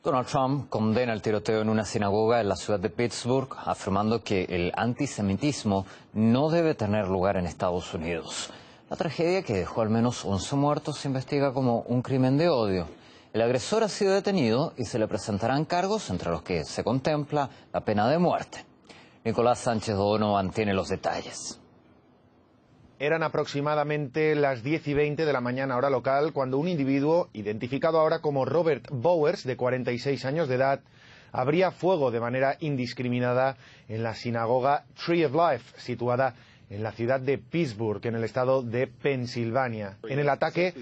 Donald Trump condena el tiroteo en una sinagoga en la ciudad de Pittsburgh, afirmando que el antisemitismo no debe tener lugar en Estados Unidos. La tragedia, que dejó al menos 11 muertos, se investiga como un crimen de odio. El agresor ha sido detenido y se le presentarán cargos, entre los que se contempla la pena de muerte. Nicolás Sánchez Donovan tiene los detalles. Eran aproximadamente las 10:20 de la mañana hora local cuando un individuo, identificado ahora como Robert Bowers, de 46 años de edad, abría fuego de manera indiscriminada en la sinagoga Tree of Life, situada en la ciudad de Pittsburgh, en el estado de Pensilvania. En el ataque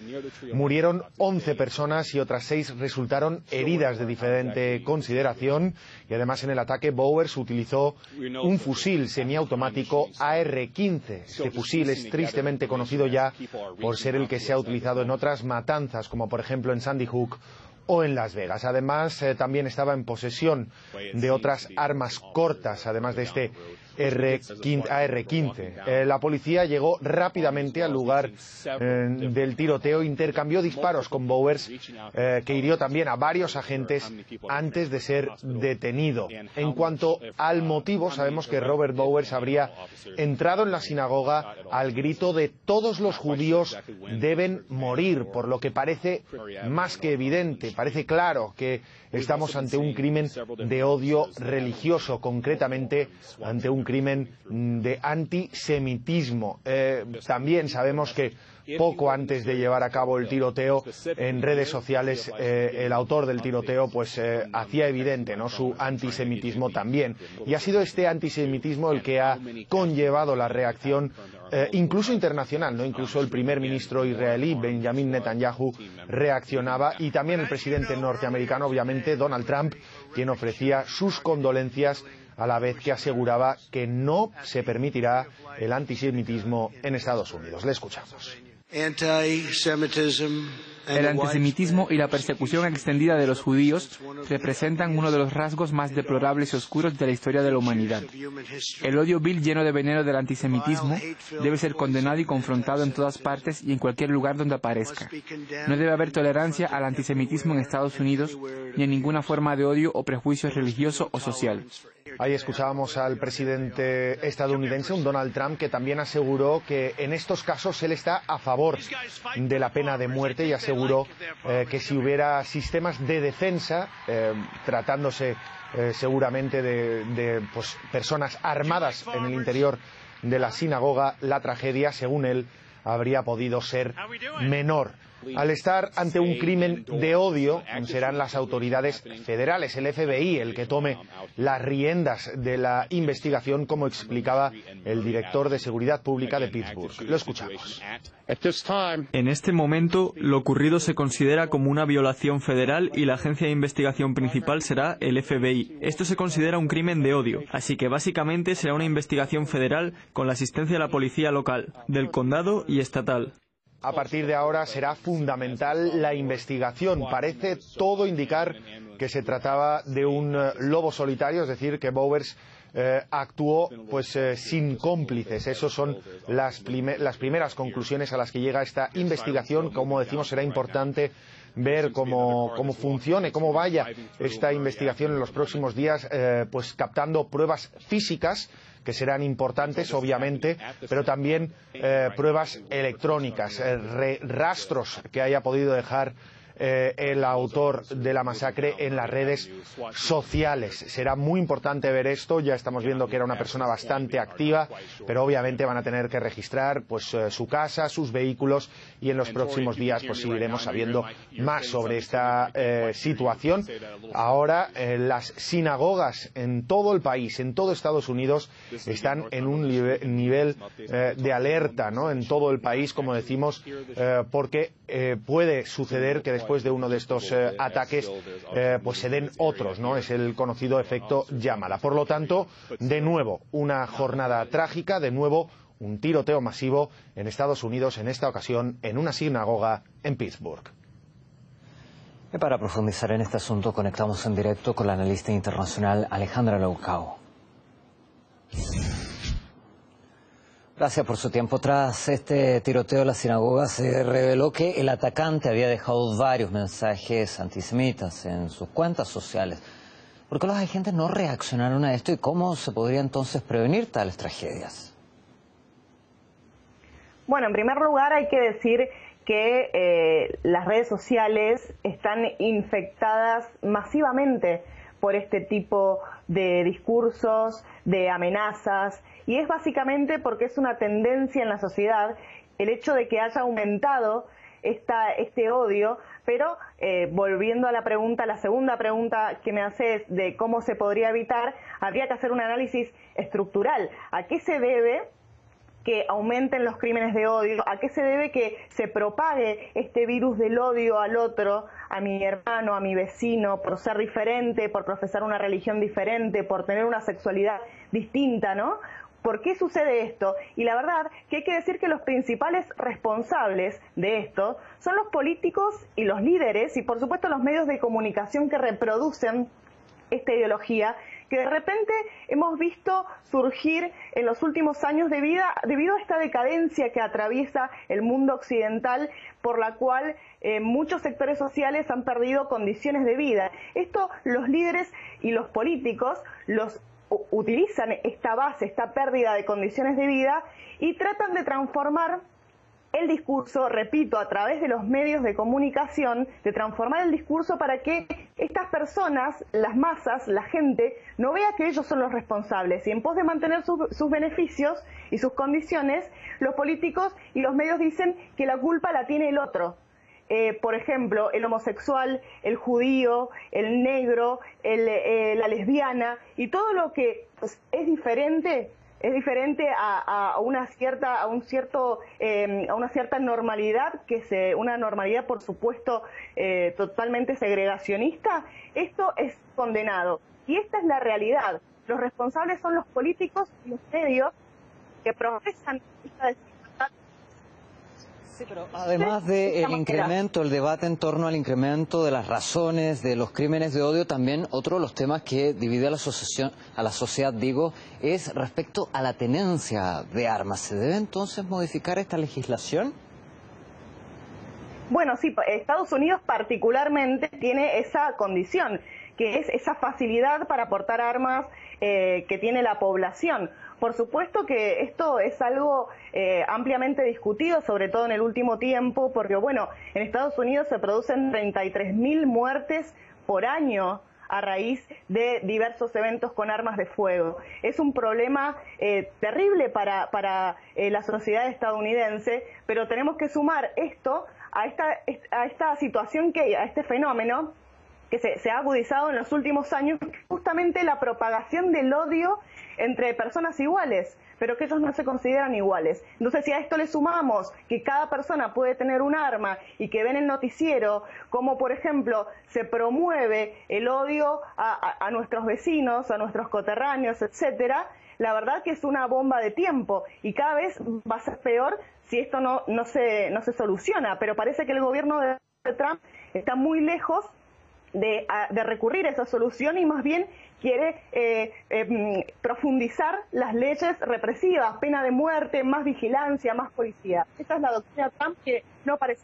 murieron 11 personas y otras 6 resultaron heridas de diferente consideración. Y además en el ataque Bowers utilizó un fusil semiautomático AR-15. Este fusil es tristemente conocido ya por ser el que se ha utilizado en otras matanzas, como por ejemplo en Sandy Hook o en Las Vegas. Además, también estaba en posesión de otras armas cortas, además de este AR-15. La policía llegó rápidamente al lugar del tiroteo, intercambió disparos con Bowers, que hirió también a varios agentes antes de ser detenido. En cuanto al motivo, sabemos que Robert Bowers habría entrado en la sinagoga al grito de "todos los judíos deben morir", por lo que parece más que evidente, parece claro que estamos ante un crimen de odio religioso, concretamente ante un crimen de antisemitismo. También sabemos que poco antes de llevar a cabo el tiroteo, en redes sociales, el autor del tiroteo hacía evidente, ¿no?, su antisemitismo también. Y ha sido este antisemitismo el que ha conllevado la reacción incluso internacional, ¿no? Incluso el primer ministro israelí, Benjamin Netanyahu, reaccionaba, y también el presidente norteamericano, obviamente, Donald Trump, quien ofrecía sus condolencias, a la vez que aseguraba que no se permitirá el antisemitismo en Estados Unidos. Le escuchamos. El antisemitismo y la persecución extendida de los judíos representan uno de los rasgos más deplorables y oscuros de la historia de la humanidad. El odio vil lleno de veneno del antisemitismo debe ser condenado y confrontado en todas partes y en cualquier lugar donde aparezca. No debe haber tolerancia al antisemitismo en Estados Unidos ni en ninguna forma de odio o prejuicio religioso o social. Ahí escuchábamos al presidente estadounidense, un Donald Trump, que también aseguró que en estos casos él está a favor de la pena de muerte, y aseguró que si hubiera sistemas de defensa, tratándose seguramente de personas armadas en el interior de la sinagoga, la tragedia, según él, habría podido ser menor. Al estar ante un crimen de odio, serán las autoridades federales, el FBI, el que tome las riendas de la investigación, como explicaba el director de Seguridad Pública de Pittsburgh. Lo escuchamos. En este momento, lo ocurrido se considera como una violación federal y la agencia de investigación principal será el FBI. Esto se considera un crimen de odio, así que básicamente será una investigación federal con la asistencia de la policía local, del condado y estatal. A partir de ahora será fundamental la investigación. Parece todo indicar que se trataba de un lobo solitario, es decir, que Bowers actuó sin cómplices. Esas son las primeras conclusiones a las que llega esta investigación. Como decimos, será importante ver cómo funcione, cómo vaya esta investigación en los próximos días, captando pruebas físicas, que serán importantes, obviamente, pero también pruebas electrónicas, rastros que haya podido dejar el autor de la masacre en las redes sociales. Será muy importante ver esto. Ya estamos viendo que era una persona bastante activa, pero obviamente van a tener que registrar su casa, sus vehículos, y en los próximos días seguiremos sabiendo más sobre esta situación. Ahora las sinagogas en todo el país, en todo Estados Unidos, están en un nivel de alerta, ¿no?, en todo el país, como decimos, porque puede suceder que después de uno de estos ataques se den otros, ¿no? Es el conocido efecto llámala. Por lo tanto, de nuevo, una jornada trágica, de nuevo un tiroteo masivo en Estados Unidos, en esta ocasión en una sinagoga en Pittsburgh. Y para profundizar en este asunto, conectamos en directo con la analista internacional Alejandra Loucao. Gracias por su tiempo. Tras este tiroteo de la sinagoga se reveló que el atacante había dejado varios mensajes antisemitas en sus cuentas sociales. ¿Por qué los agentes no reaccionaron a esto y cómo se podría entonces prevenir tales tragedias? Bueno, en primer lugar hay que decir que las redes sociales están infectadas masivamente por este tipo de discursos, de amenazas, y es básicamente porque es una tendencia en la sociedad el hecho de que haya aumentado este odio, pero volviendo a la pregunta, la segunda pregunta que me haces de cómo se podría evitar, habría que hacer un análisis estructural. ¿A qué se debe que aumenten los crímenes de odio? ¿A qué se debe que se propague este virus del odio al otro, a mi hermano, a mi vecino, por ser diferente, por profesar una religión diferente, por tener una sexualidad distinta, ¿no? ¿Por qué sucede esto? Y la verdad que hay que decir que los principales responsables de esto son los políticos y los líderes y por supuesto los medios de comunicación que reproducen esta ideología que de repente hemos visto surgir en los últimos años debido a esta decadencia que atraviesa el mundo occidental, por la cual muchos sectores sociales han perdido condiciones de vida. Esto los líderes y los políticos utilizan esta base, esta pérdida de condiciones de vida y tratan de transformar el discurso, repito, a través de los medios de comunicación, de transformar el discurso para que estas personas, las masas, la gente, no vea que ellos son los responsables y en pos de mantener sus beneficios y sus condiciones, los políticos y los medios dicen que la culpa la tiene el otro. Por ejemplo, el homosexual, el judío, el negro, la lesbiana y todo lo que pues, es diferente a una cierta normalidad una normalidad por supuesto totalmente segregacionista. Esto es condenado y esta es la realidad. Los responsables son los políticos y los medios que profesan esta desigualdad. Sí, pero además del incremento, el debate en torno al incremento de las razones de los crímenes de odio, también otro de los temas que divide a la sociedad, es respecto a la tenencia de armas. ¿Se debe entonces modificar esta legislación? Bueno, sí, Estados Unidos particularmente tiene esa condición, que es esa facilidad para portar armas que tiene la población. Por supuesto que esto es algo ampliamente discutido, sobre todo en el último tiempo, porque bueno, en Estados Unidos se producen 33.000 muertes por año a raíz de diversos eventos con armas de fuego. Es un problema terrible para la sociedad estadounidense, pero tenemos que sumar esto a esta situación a este fenómeno que se ha agudizado en los últimos años, justamente la propagación del odio entre personas iguales, pero que ellos no se consideran iguales. Entonces, si a esto le sumamos que cada persona puede tener un arma y que ven el noticiero, como por ejemplo se promueve el odio a nuestros vecinos, a nuestros coterráneos, etcétera, la verdad que es una bomba de tiempo y cada vez va a ser peor si esto no se soluciona. Pero parece que el gobierno de Trump está muy lejos de recurrir a esa solución y más bien quiere profundizar las leyes represivas, pena de muerte, más vigilancia, más policía. Esa es la doctrina Trump que no parece.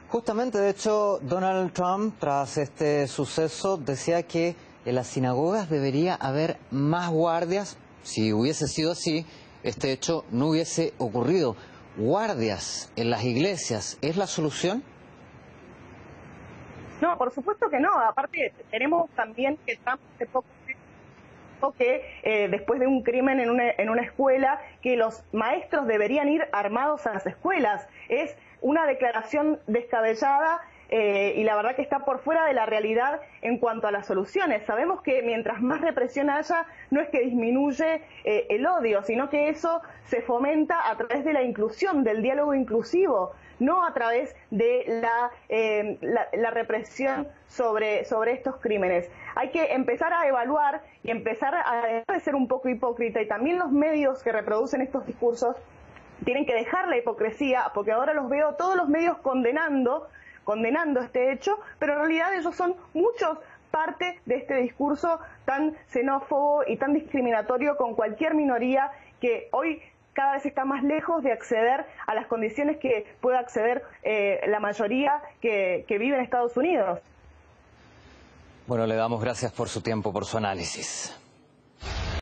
Justamente, de hecho, Donald Trump, tras este suceso, decía que en las sinagogas debería haber más guardias. Si hubiese sido así, este hecho no hubiese ocurrido. ¿Guardias en las iglesias es la solución? No, por supuesto que no. Aparte, tenemos también que Trump hace poco que después de un crimen en una escuela, que los maestros deberían ir armados a las escuelas. Es una declaración descabellada y la verdad que está por fuera de la realidad en cuanto a las soluciones. Sabemos que mientras más represión haya, no es que disminuye el odio, sino que eso se fomenta a través de la inclusión, del diálogo inclusivo, no a través de la represión sobre estos crímenes. Hay que empezar a evaluar y empezar a dejar de ser un poco hipócrita, y también los medios que reproducen estos discursos tienen que dejar la hipocresía, porque ahora los veo todos los medios condenando este hecho, pero en realidad ellos son muchos parte de este discurso tan xenófobo y tan discriminatorio con cualquier minoría que hoy cada vez está más lejos de acceder a las condiciones que puede acceder la mayoría que vive en Estados Unidos. Bueno, le damos gracias por su tiempo, por su análisis.